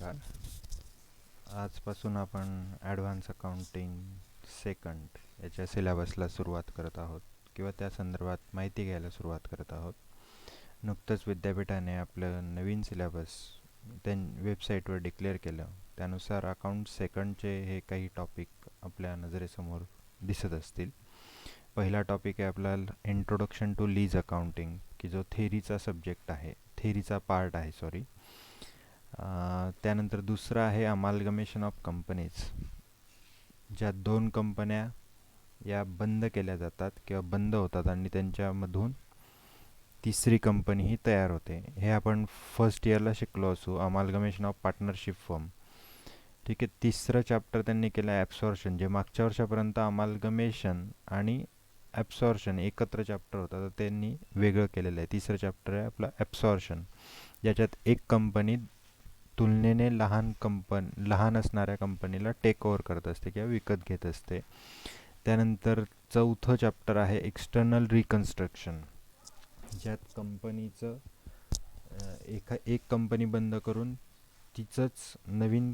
नमस्कार. आजपासून आपण ॲडव्हान्स अकाउंटिंग सेकंड याच्या सिलेबसला सुरुवात करत आहोत किंवा त्या संदर्भात माहिती घ्यायला सुरुवात करत आहोत. नुकतंच विद्यापीठाने आपलं नवीन सिलेबस वेबसाईटवर डिक्लेअर केलं. त्यानुसार अकाउंट सेकंडचे हे काही टॉपिक आपल्या नजरेसमोर दिसत असतील. पहिला टॉपिक आहे आपला इंट्रोडक्शन टू लीज अकाउंटिंग, की जो थेरीचा पार्ट आहे. त्यानंतर दुसरं आहे अमालगमेशन ऑफ कंपनीज, ज्या दोन कंपन्या या बंद केल्या जातात किंवा बंद होतात आणि त्यांच्यामधून तिसरी कंपनी ही तयार होते. हे आपण फर्स्ट इयरला शिकलो असू, अमालगमेशन ऑफ पार्टनरशिप फर्म. ठीक आहे. तिसरं चॅप्टर त्यांनी केलं ॲब्सॉर्शन, जे मागच्या वर्षापर्यंत अमालगमेशन आणि ॲब्सॉर्शन एकत्र चॅप्टर होता, तर त्यांनी वेगळं केलेलं आहे. तिसरं चॅप्टर आहे आपलं ॲब्सॉर्शन, ज्याच्यात एक कंपनी तुलनेने लहान असणाऱ्या कंपनीला टेक ओव्हर करत असते किंवा विकत घेत असते. त्यानंतर चौथं चॅप्टर आहे एक्सटर्नल रिकन्स्ट्रक्शन, ज्यात कंपनीचं एक कंपनी बंद करून तिचंच नवीन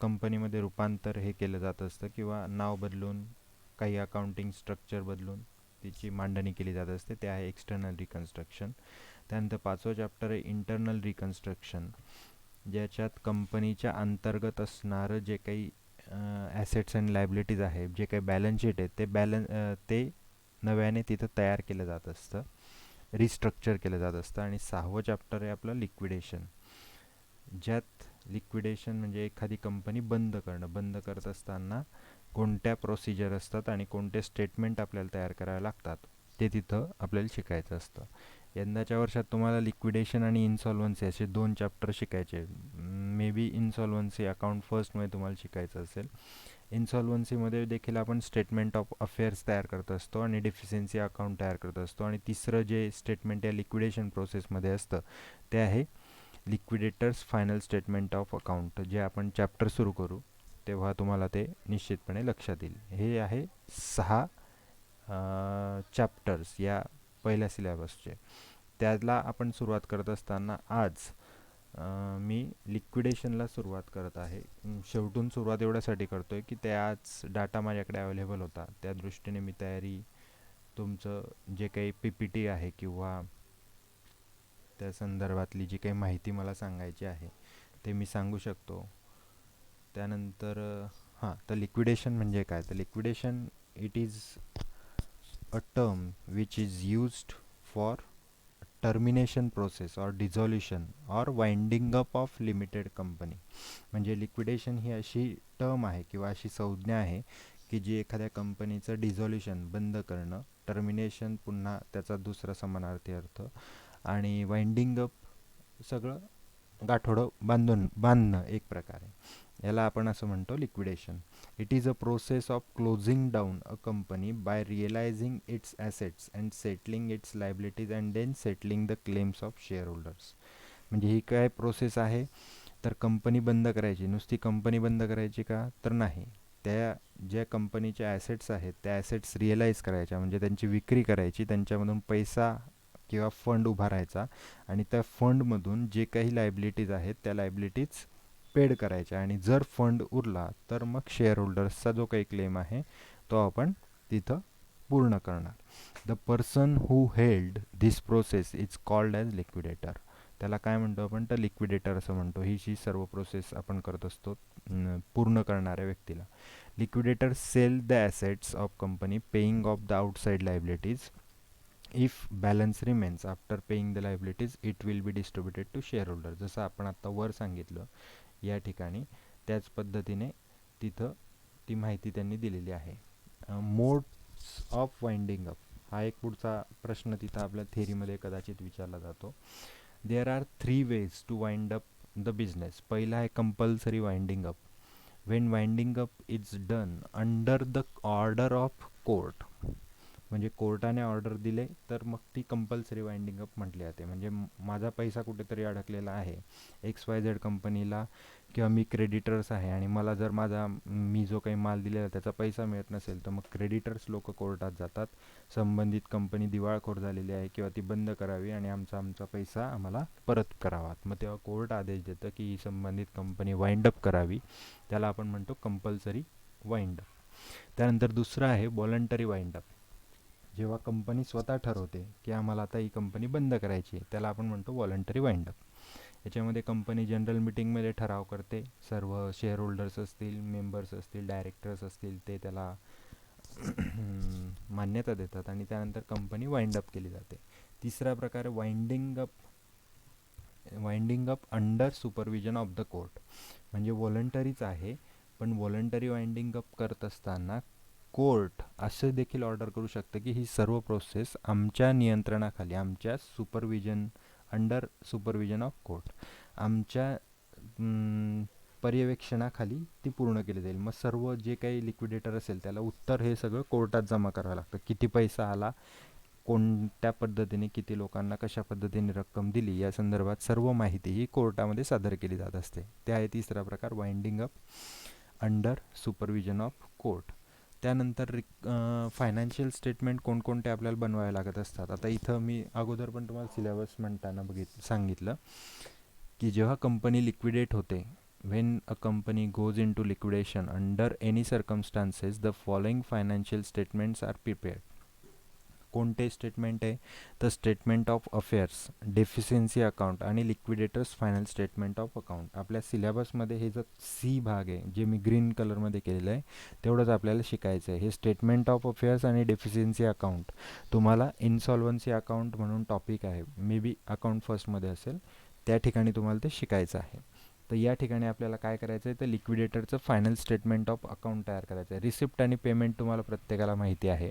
कंपनीमध्ये रूपांतर हे केलं जात असतं किंवा नाव बदलून काही अकाउंटिंग स्ट्रक्चर बदलून तिची मांडणी केली जात असते. ते आहे एक्सटर्नल रिकन्स्ट्रक्शन. त्यानंतर पाचवं चॅप्टर आहे इंटरनल रिकन्स्ट्रक्शन, ज्याच्यात कंपनीच्या अंतर्गत असणारं जे काही ॲसेट्स अँड लायबिलिटीज आहे, जे काही बॅलन्स शीट आहे, ते नव्याने तिथं तयार केलं जात असतं, रिस्ट्रक्चर केलं जात असतं. आणि सहावं चॅप्टर आहे आपलं लिक्विडेशन, ज्यात लिक्विडेशन म्हणजे एखादी कंपनी बंद करत असताना कोणत्या प्रोसिजर असतात आणि कोणते स्टेटमेंट आपल्याला तयार करावे लागतात, ते तिथं आपल्याला शिकायचं असतं. यंदाच्या वर्षात तुम्हाला लिक्विडेशन आणि इन्सॉल्वन्सी असे दोन चॅप्टर शिकायचे. मे बी इन्सॉल्वन्सी अकाउंट फर्स्टमध्ये तुम्हाला शिकायचं असेल. इन्सॉल्वन्सीमध्ये देखील आपण स्टेटमेंट ऑफ अफेअर्स तयार करत असतो आणि डिफिशियन्सी अकाउंट तयार करत असतो. आणि तिसरं जे स्टेटमेंट या लिक्विडेशन प्रोसेसमध्ये असतं ते आहे liquidators final statement of account. जे आपण चॅप्टर सुरू करू तेव्हा तुम्हाला ते निश्चितपणे लक्षात येईल. हे आहे 6 चॅप्टर्स या पहिल्या सिलेबसचे. त्याला आपण सुरुवात करत असताना आज मी लिक्विडेशनला सुरुवात करत आहे. शेवटून सुरुवात एवढ्यासाठी करतो आहे की त्याच डाटा माझ्याकडे अवेलेबल होता, त्या दृष्टीने मी तुमचं जे काही PPT आहे किंवा त्या संदर्भातली जी काही माहिती मला सांगायची आहे ते मी सांगू शकतो. त्यानंतर तर लिक्विडेशन म्हणजे काय? तर liquidation it is a term which is used for termination process और डिझॉल्युशन और winding up of limited company. म्हणजे लिक्विडेशन ही अशी टर्म आहे किंवा अशी संज्ञा आहे की जी एखाद्या कंपनीचं डिझॉल्युशन बंद करणं, टर्मिनेशन पुन्हा त्याचा दुसरा समानार्थी अर्थ, आणि वाइंडिंग अप सगळं गाठोडं बांधणं एक प्रकारे, याला आपण असं म्हणतो liquidation. It is a process of closing down a company by realising its assets and settling its liabilities and then settling the claims of share holders. म्हणजे ही काय प्रोसेस आहे? तर कंपनी बंद करायची. नुसती कंपनी बंद करायची का? तर नाही. त्या ज्या कंपनीच्या ॲसेट्स आहेत त्या ॲसेट्स रिअलाईज करायच्या, म्हणजे त्यांची विक्री करायची, त्यांच्यामधून पैसा किंवा फंड उभारायचा आणि त्या फंडमधून जे काही लायबिलिटीज आहेत त्या लायबिलिटीज पेड करायच्या. आणि जर फंड उरला तर मग शेअर होल्डर्सचा जो काही क्लेम आहे तो आपण तिथं पूर्ण करणार. The person who held this process is called as liquidator. त्याला काय म्हणतो आपण? तर लिक्विडेटर असं म्हणतो. ही जी सर्व प्रोसेस आपण करत असतो पूर्ण करणाऱ्या व्यक्तीला. Liquidator sell the assets of company paying off the outside liabilities. If balance remains after paying the liabilities it will be distributed to shareholder. जसं आपण आता वर सांगितलं या ठिकाणी, त्याच पद्धतीने तिथं ती माहिती त्यांनी दिलेली आहे. मोड्स ऑफ वाइंडिंग अप हा एक पुढचा प्रश्न तिथं आपल्या थेरीमध्ये कदाचित विचारला जातो. There are 3 ways to wind up the business. पहिला आहे compulsory winding up. When winding up is done under the order of court. म्हणजे कोर्टाने ऑर्डर दिले तर मग ती कंपल्सरी वाइंडिंग अप म्हटली जाते. म्हणजे माझा पैसा कुठेतरी अडकलेला आहे XYZ कंपनीला, किंवा मी क्रेडिटर्स आहे आणि मला जर मी जो काही माल दिलेला त्याचा पैसा मिळत नसेल, तर मग क्रेडिटर्स लोक कोर्टात जातात. संबंधित कंपनी दिवाळखोर झालेली आहे किंवा ती बंद करावी आणि आमचा पैसा आम्हाला परत करावा. मग तेव्हा कोर्ट आदेश देतं की ही संबंधित कंपनी वाइंड अप करावी. त्याला आपण म्हणतो कंपल्सरी वाइंड अप. त्यानंतर दुसरं आहे व्हॉलंटरी वाइंड अप. जेव्हा कंपनी स्वतः ठरवते की आम्हाला आता ही कंपनी बंद करायची आहे, त्याला आपण म्हणतो व्हॉलंटरी वाइंड अप. याच्यामध्ये कंपनी जनरल मीटिंगमध्ये ठराव करते. सर्व शेअर होल्डर्स असतील, मेंबर्स असतील, डायरेक्टर्स असतील, ते त्याला मान्यता देतात आणि त्यानंतर कंपनी वाइंड अप केली जाते. तिसरा प्रकार winding up under supervision of the court. म्हणजे व्हॉलंटरीच आहे, पण व्हॉलंटरी वाइंडिंग अप करत असताना कोर्ट असे देखील ऑर्डर करू शकते की ही सर्व प्रोसेस आमच्या नियंत्रणाखाली, आमच्या अंडर सुपरविजन ऑफ कोर्ट, आमच्या पर्यवेक्षणाखाली ती पूर्ण केली जाईल. मग सर्व जे काही लिक्विडेटर असेल त्याला उत्तर हे सगळं कोर्टात जमा करावं लागतं. किती पैसा आला, कोणत्या पद्धतीने, किती लोकांना कशा पद्धतीने रक्कम दिली, या संदर्भात सर्व माहिती ही कोर्टामध्ये सादर केली जात असते. ते आहे तिसरा प्रकार, winding up under supervision of court. त्यानंतर फायनान्शियल स्टेटमेंट कोणकोणते आपल्याला बनवावे लागत असतात. आता इथं मी अगोदर पण तुम्हाला सिलेबस म्हणताना सांगितलं की जेव्हा कंपनी लिक्विडेट होते, when a company goes into liquidation under any circumstances the following financial statements are prepared. कोणते स्टेटमेंट आहे तर statement of affairs, deficiency account आणि liquidators final statement of account. आपल्या सिलेबसमध्ये हे जो सी भाग आहे, जे मी ग्रीन कलरमध्ये केलेलं आहे, तेवढंच आपल्याला शिकायचं आहे. हे स्टेटमेंट ऑफ अफेअर्स आणि डेफिशियन्सी अकाउंट तुम्हाला इन्सॉल्वन्सी अकाउंट म्हणून टॉपिक आहे, मे बी अकाउंट फर्स्टमध्ये असेल, त्या ठिकाणी तुम्हाला ते शिकायचं आहे. तर या ठिकाणी आपल्याला काय करायचं आहे तर लिक्विडेटरचं फायनल स्टेटमेंट ऑफ अकाउंट तयार करायचं आहे. रिसिप्ट आणि पेमेंट तुम्हाला प्रत्येकाला माहिती आहे.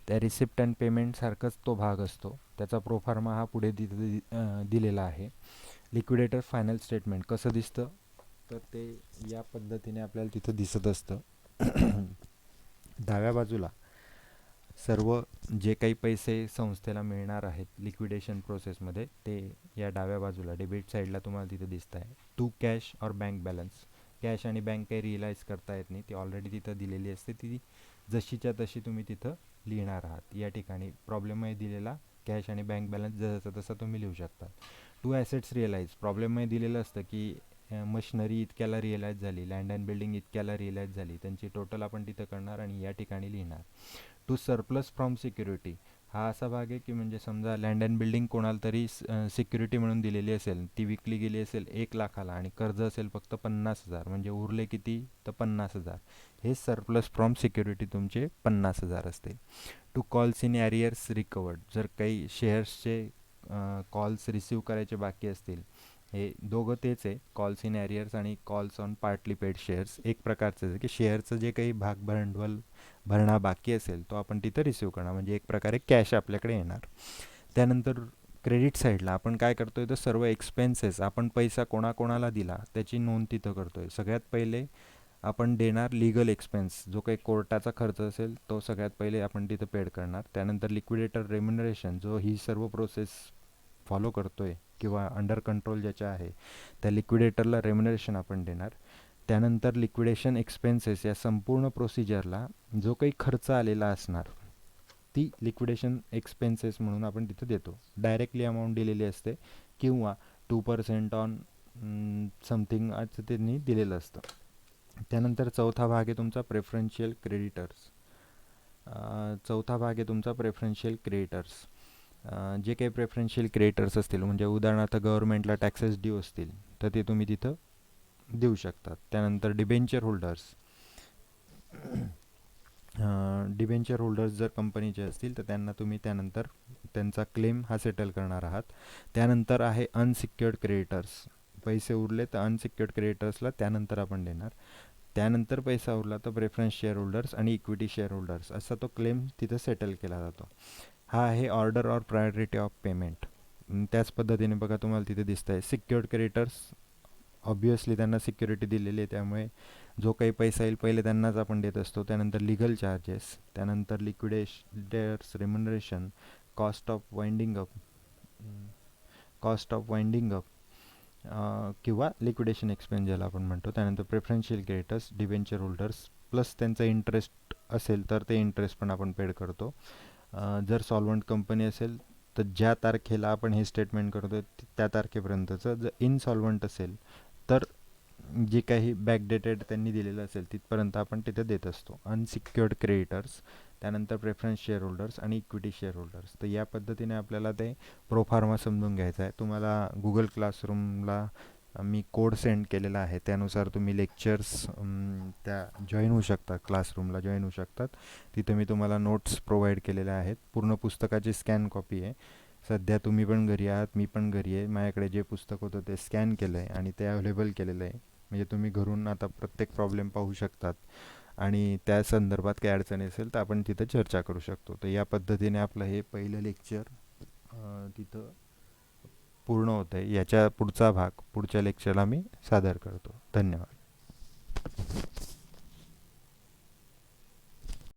त्या रिसिप्ट अँड पेमेंटसारखाच तो भाग असतो. त्याचा प्रोफार्मा हा पुढे दिलेला आहे. लिक्विडेटर फायनल स्टेटमेंट कसं दिसतं तर ते या पद्धतीने आपल्याला तिथं दिसत असतं. डाव्या बाजूला सर्व जे काही पैसे संस्थेला मिळणार आहेत लिक्विडेशन प्रोसेसमध्ये, ते या डाव्या बाजूला डेबिट साईडला तुम्हाला तिथं दिसत आहे. टू कॅश और बँक बॅलन्स. कॅश आणि बँक काही रिअलाईज करता येत नाही, ती ऑलरेडी तिथं दिलेली असते. ती जशीच्या तशी तुम्ही तिथं लिहिणार आहात. या ठिकाणी प्रॉब्लेममध्ये दिलेला कॅश आणि बँक बॅलन्स जसा तसा तुम्ही लिहू शकता. To assets realise. प्रॉब्लेममध्ये दिलेलं असतं की मशिनरी इतक्याला रिअलाइज झाली, लँड अँड बिल्डिंग इतक्याला रिअलाइज झाली, त्यांची टोटल आपण तिथं करणार आणि या ठिकाणी लिहिणार. To surplus from security. हा असा भाग आहे की म्हणजे समजा लँड अँड बिल्डिंग कोणाला तरी सिक्युरिटी म्हणून दिलेली असेल, ती विकली गेली असेल 1,00,000ला आणि कर्ज असेल फक्त 50,000, म्हणजे उरले किती तर 50,000. हे सरप्लस फ्रॉम सिक्युरिटी तुमचे 50,000 असते. Two calls in arrears recovered. जर काही शेअर्सचे कॉल्स रिसीव्ह करायचे बाकी असतील, हे दोघं तेच आहे, कॉल्स इन ॲरियर्स आणि calls on partly paid shares. एक प्रकारचं आहे की शेअरचं जे काही भांडवल भरणा बाकी असेल तो आपण तिथं रिसीव्ह करणार, म्हणजे एक प्रकारे कॅश आपल्याकडे येणार. त्यानंतर क्रेडिट साईडला आपण काय करतोय तर सर्व एक्सपेन्सेस, आपण पैसा कोणाकोणाला दिला त्याची नोंद तिथं करतोय. सगळ्यात पहिले आपण देणार लीगल एक्सपेन्स, जो काही कोर्टाचा खर्च असेल तो सगळ्यात पहिले आपण तिथं पेड करणार. त्यानंतर लिक्विडेटर रेम्युनरेशन, जो ही सर्व प्रोसेस फॉलो करतोय किंवा अंडर कंट्रोल ज्याच्या आहे त्या लिक्विडेटरला रेम्युनरेशन आपण देणार. त्यानंतर लिक्विडेशन एक्सपेन्सेस, या संपूर्ण प्रोसिजरला जो काही खर्च आलेला असणार ती लिक्विडेशन एक्सपेन्सेस म्हणून आपण तिथं देतो. डायरेक्टली अमाऊंट दिलेली असते किंवा 2% ऑन समथिंग असं त्यांनी दिलेलं असतं. त्यानंतर चौथा भाग आहे तुमचा प्रेफरन्शियल क्रेडिटर्स. जे काही प्रेफरन्शियल क्रेडिटर्स असतील, म्हणजे उदाहरणार्थ गव्हर्नमेंटला टॅक्सेस ड्यू असतील तर ते तुम्ही तिथं देऊ शकतात. त्यानंतर डिबेंचर होल्डर्स जर कंपनीचे असतील तर त्यांना तुम्ही त्यानंतर त्यांचा क्लेम हा सेटल करणार आहात. त्यानंतर आहे अनसिक्युअर्ड क्रेडिटर्स. पैसे उरले तर अनसिक्युअर्ड क्रेडिटर्सला त्यानंतर आपण देणार. त्यानंतर पैसा उरला तर प्रेफरन्स शेअर होल्डर्स आणि इक्विटी शेअर होल्डर्स असा तो क्लेम तिथं सेटल केला जातो. हा आहे order or priority of payment. त्याच पद्धतीने बघा तुम्हाला तिथे दिसत आहे सिक्युअर्ड क्रेडिटर्स, ऑब्वियसली त्यांना सिक्युरिटी दिलेली आहे त्यामुळे जो काही पैसा येईल पहिले त्यांनाच आपण देत असतो. त्यानंतर लिगल चार्जेस, त्यानंतर liquidators remuneration, cost of winding up cost of winding up किंवा लिक्विडेशन एक्सपेन्स ज्याला आपण म्हणतो. त्यानंतर preferential creditors, debenture holders, plus त्यांचा इंटरेस्ट असेल तर ते इंटरेस्ट पण आपण पेड करतो. जर सॉल्वंट कंपनी असेल तर ज्या तारखेला आपण हे स्टेटमेंट करतो त्या तारखेपर्यंतचं. जर इनसॉल्वंट असेल तर जे काही बॅकडेटेड त्यांनी दिलेलं असेल तिथपर्यंत आपण तिथे देत असतो. अनसिक्युअर्ड क्रेडिटर्स, त्यानंतर प्रेफरन्स शेअर होल्डर्स आणि इक्विटी शेअर होल्डर्स. तर या पद्धतीने आपल्याला ते प्रोफार्मा समजून घ्यायचं आहे. तुम्हाला गुगल क्लासरूमला मी कोड सेंड केलेला आहे, त्यानुसार तुम्ही लेक्चर्स त्या जॉईन होऊ शकता, क्लासरूमला जॉईन होऊ शकतात. तिथे मी तुम्हाला नोट्स प्रोव्हाइड केलेल्या आहेत. पूर्ण पुस्तकाची स्कॅन कॉपी आहे. सध्या तुम्ही पण घरी आहात, मी पण घरी आहे. माझ्याकडे जे पुस्तक होतं ते स्कॅन केलं आहे आणि ते अवेलेबल केलेलं आहे. म्हणजे तुम्ही घरून आता प्रत्येक प्रॉब्लेम पाहू शकतात आणि त्या संदर्भात काही अडचणी असेल तर आपण तिथं चर्चा करू शकतो. तर या पद्धतीने आपलं हे पहिलं लेक्चर तिथं पूर्ण होतं आहे. याच्या पुढचा भाग पुढच्या लेक्चरला मी सादर करतो. धन्यवाद.